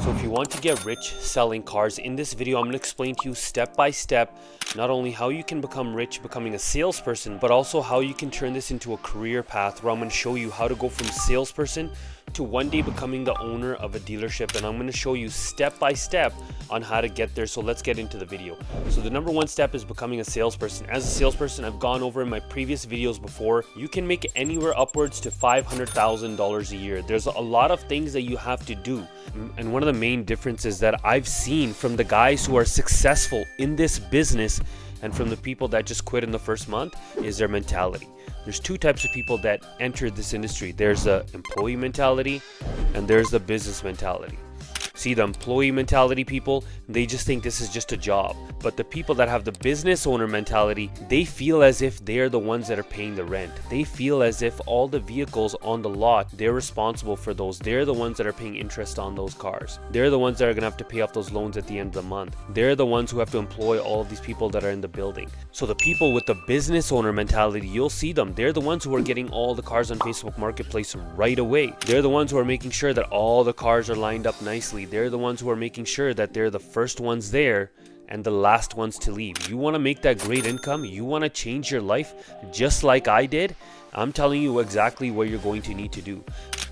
So if you want to get rich selling cars, in this video I'm going to explain to you step by step not only how you can become rich becoming a salesperson, but also how you can turn this into a career path where I'm going to show you how to go from salesperson to one day becoming the owner of a dealership, and I'm going to show you step by step on how to get there. So let's get into the video. So the number one step is becoming a salesperson. As a salesperson, I've gone over in my previous videos before, you can make anywhere upwards to $500,000 a year. There's a lot of things that you have to do, and one of the main differences that I've seen from the guys who are successful in this business and from the people that just quit in the first month is their mentality. There's two types of people that enter this industry. There's the employee mentality and there's the business mentality. See, the employee mentality people, they just think this is just a job. But the people that have the business owner mentality, they feel as if they're the ones that are paying the rent. They feel as if all the vehicles on the lot, they're responsible for those. They're the ones that are paying interest on those cars. They're the ones that are going to have to pay off those loans at the end of the month. They're the ones who have to employ all of these people that are in the building. So the people with the business owner mentality, you'll see them. They're the ones who are getting all the cars on Facebook Marketplace right away. They're the ones who are making sure that all the cars are lined up nicely. They're the ones who are making sure that they're the first ones there and the last ones to leave. You want to make that great income? You want to change your life just like I did? I'm telling you exactly what you're going to need to do.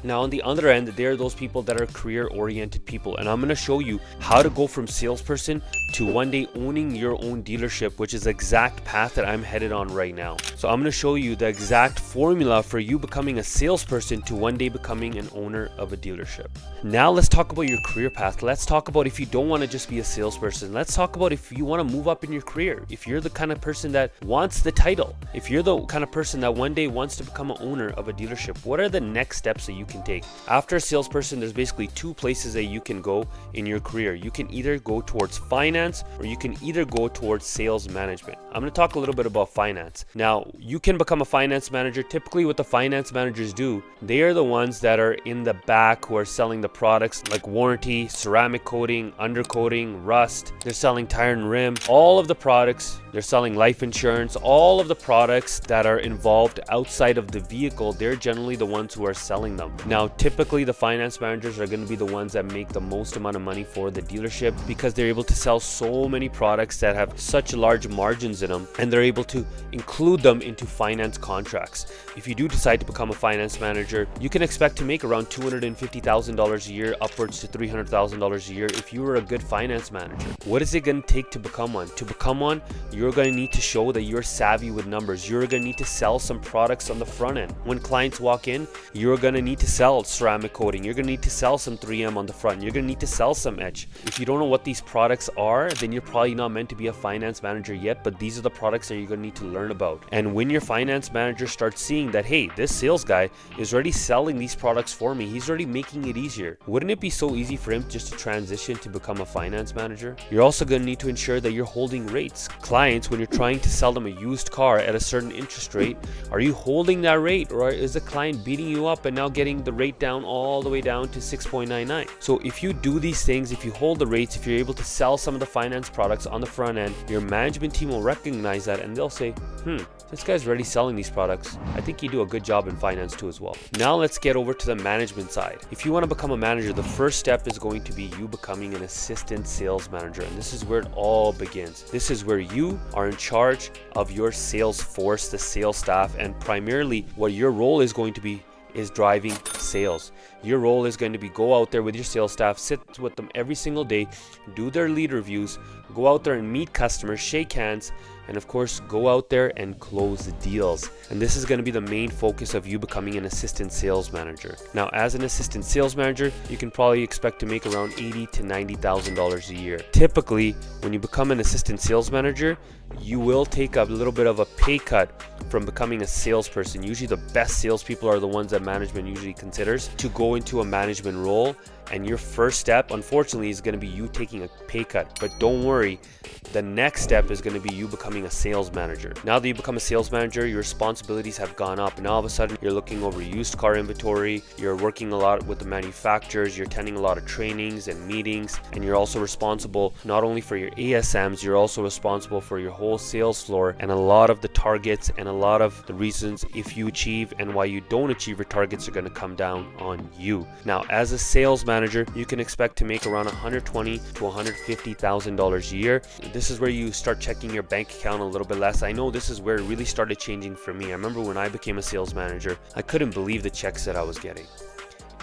Now on the other end, there are those people that are career-oriented people, and I'm going to show you how to go from salesperson to one day owning your own dealership, which is the exact path that I'm headed on right now. So I'm going to show you the exact formula for you becoming a salesperson to one day becoming an owner of a dealership. Now let's talk about your career path. Let's talk about if you don't want to just be a salesperson. Let's talk about if you want to move up in your career. If you're the kind of person that wants the title, if you're the kind of person that one day wants to become an owner of a dealership, what are the next steps that you can take? After a salesperson, there's basically two places that you can go in your career. You can either go towards finance or you can either go towards sales management. I'm going to talk a little bit about finance. Now, you can become a finance manager. Typically what the finance managers do, they are the ones that are in the back who are selling the products like warranty, ceramic coating, undercoating, rust. They're selling tire and rim, all of the products. They're selling life insurance, all of the products that are involved outside of the vehicle. They're generally the ones who are selling them. Now, typically the finance managers are going to be the ones that make the most amount of money for the dealership because they're able to sell so many products that have such large margins in them, and they're able to include them into finance contracts. If you do decide to become a finance manager, you can expect to make around $250,000 a year, upwards to $300,000 a year if you were a good finance manager. What is it going to take to become one? To become one, you're going to need to show that you're savvy with numbers. You're going to need to sell some products on the front end. When clients walk in, you're going to need to sell ceramic coating. You're going to need to sell some 3M on the front. You're going to need to sell some etch. If you don't know what these products are, then you're probably not meant to be a finance manager yet, but these are the products that you're going to need to learn about. And when your finance manager starts seeing that, hey, this sales guy is already selling these products for me, he's already making it easier, wouldn't it be so easy for him just to transition to become a finance manager? You're also going to need to ensure that you're holding rates. Clients, when you're trying to sell them a used car at a certain interest rate, are you holding that rate, or is the client beating you up and now getting the rate down all the way down to 6.99? So if you do these things, if you hold the rates, if you're able to sell some of the finance products on the front end, your management team will recognize that and they'll say, this guy's already selling these products. I think you do a good job in finance too as well. Now let's get over to the management side. If you want to become a manager, the first step is going to be you becoming an assistant sales manager. And this is where it all begins. This is where you are in charge of your sales force, the sales staff, and primarily what your role is going to be is driving sales. Your role is going to be go out there with your sales staff, sit with them every single day, do their lead reviews, go out there and meet customers, shake hands, and of course go out there and close the deals. And this is going to be the main focus of you becoming an assistant sales manager. Now, as an assistant sales manager, you can probably expect to make around $80,000 to $90,000 a year. Typically, when you become an assistant sales manager, you will take a little bit of a pay cut from becoming a salesperson. Usually the best salespeople are the ones that management usually considers to go into a management role. And your first step, unfortunately, is going to be you taking a pay cut. But don't worry, the next step is going to be you becoming a sales manager. Now that you become a sales manager, your responsibilities have gone up. And all of a sudden, you're looking over used car inventory. You're working a lot with the manufacturers. You're attending a lot of trainings and meetings. And you're also responsible not only for your ASMs, you're also responsible for your whole sales floor and a lot of the targets and a lot of the reasons if you achieve and why you don't achieve your targets are going to come down on you. Now, as a sales manager, manager, you can expect to make around $120,000 to $150,000 a year. This is where you start checking your bank account a little bit less. I know this is where it really started changing for me. I remember when I became a sales manager, I couldn't believe the checks that I was getting.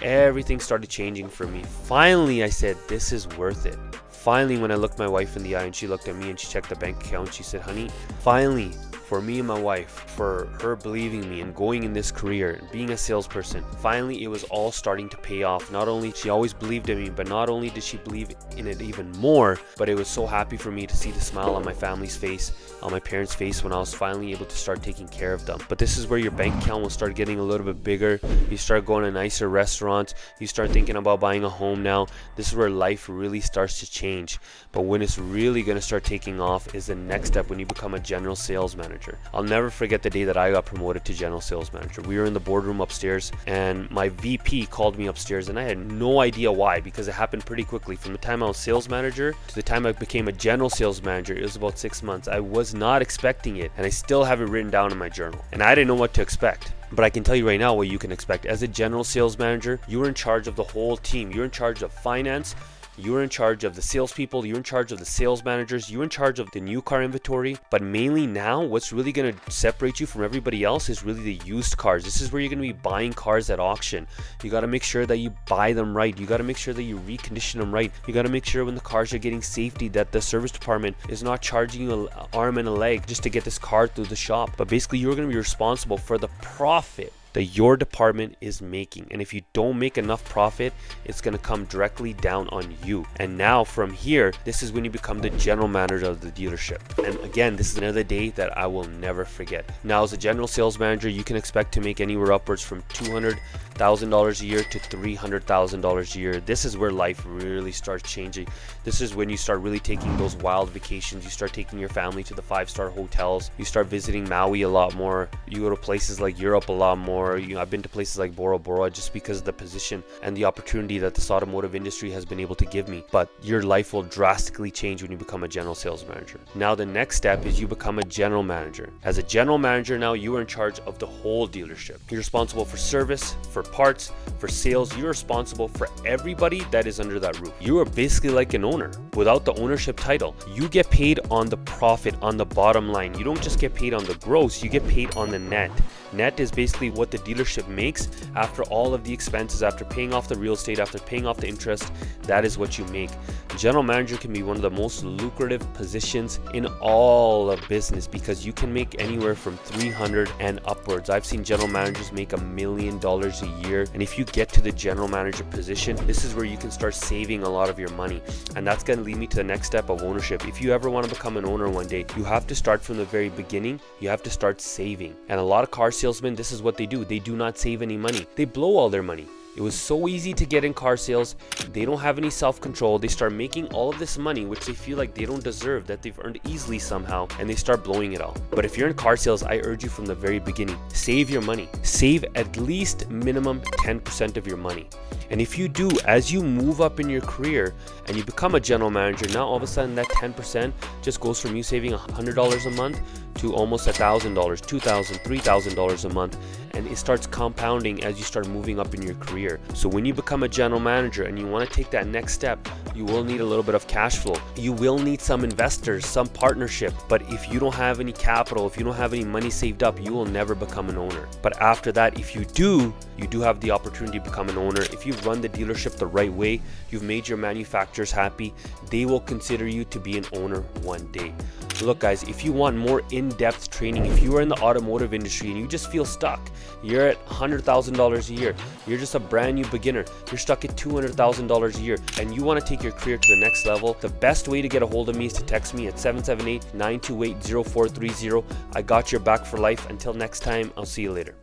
Everything started changing for me. Finally, I said, this is worth it. Finally, when I looked my wife in the eye and she looked at me and she checked the bank account, she said, honey, finally, for me and my wife, for her believing me and going in this career and being a salesperson, finally it was all starting to pay off. Not only she always believed in me, but not only did she believe in it even more, but it was so happy for me to see the smile on my family's face, on my parents' face when I was finally able to start taking care of them. But this is where your bank account will start getting a little bit bigger. You start going to nicer restaurants. You start thinking about buying a home now. This is where life really starts to change. But when it's really going to start taking off is the next step, when you become a general sales manager. I'll never forget the day that I got promoted to general sales manager. We were in the boardroom upstairs and my VP called me upstairs, and I had no idea why, because it happened pretty quickly. From the time I was sales manager to the time I became a general sales manager, it was about 6 months. I was not expecting it, and I still have it written down in my journal, and I didn't know what to expect. But I can tell you right now what you can expect. As a general sales manager, you're in charge of the whole team. You're in charge of finance. You're in charge of the salespeople, you're in charge of the sales managers, you're in charge of the new car inventory. But mainly now, what's really going to separate you from everybody else is really the used cars. This is where you're going to be buying cars at auction. You got to make sure that you buy them right. You got to make sure that you recondition them right. You got to make sure when the cars are getting safety that the service department is not charging you an arm and a leg just to get this car through the shop. But basically, you're going to be responsible for the profit that your department is making. And if you don't make enough profit, it's going to come directly down on you. And now from here, this is when you become the general manager of the dealership. And again, this is another day that I will never forget. Now, as a general sales manager, you can expect to make anywhere upwards from $200,000 a year to $300,000 a year. This is where life really starts changing. This is when you start really taking those wild vacations. You start taking your family to the 5-star hotels. You start visiting Maui a lot more. You go to places like Europe a lot more. I've been to places like Bora Bora just because of the position and the opportunity that this automotive industry has been able to give me. But your life will drastically change when you become a general sales manager. Now the next step is you become a general manager. As a general manager, now you are in charge of the whole dealership. You're responsible for service, for parts, for sales. You're responsible for everybody that is under that roof. You are basically like an owner without the ownership title. You get paid on the profit, on the bottom line. You don't just get paid on the gross, you get paid on the net. Net is basically what the dealership makes after all of the expenses, after paying off the real estate, after paying off the interest. That is what you make. General manager can be one of the most lucrative positions in all of business because you can make anywhere from 300 and upwards. I've seen general managers make $1 million a year. And if you get to the general manager position, this is where you can start saving a lot of your money. And that's going to lead me to the next step of ownership. If you ever want to become an owner one day, you have to start from the very beginning. You have to start saving. And a lot of car salesmen, this is what they do. They do not save any money. They blow all their money. It was so easy to get in car sales. They don't have any self-control. They start making all of this money, which they feel like they don't deserve, that they've earned easily somehow, and they start blowing it all. But if you're in car sales, I urge you from the very beginning, save your money. Save at least minimum 10% of your money. And if you do, as you move up in your career and you become a general manager, now all of a sudden that 10% just goes from you saving $100 a month to almost $1,000, $2,000, $3,000 a month, and it starts compounding as you start moving up in your career. So when you become a general manager and you want to take that next step, you will need a little bit of cash flow. You will need some investors, some partnership. But if you don't have any capital, if you don't have any money saved up, you will never become an owner. But after that, if you do have the opportunity to become an owner. If you run the dealership the right way, you've made your manufacturers happy, they will consider you to be an owner one day. Look guys, if you want more in-depth training, if you are in the automotive industry and you just feel stuck, you're at $100,000 a year, you're just a brand new beginner, you're stuck at $200,000 a year, and you want to take your career to the next level, the best way to get a hold of me is to text me at 778-928-0430. I got your back for life. Until next time, I'll see you later.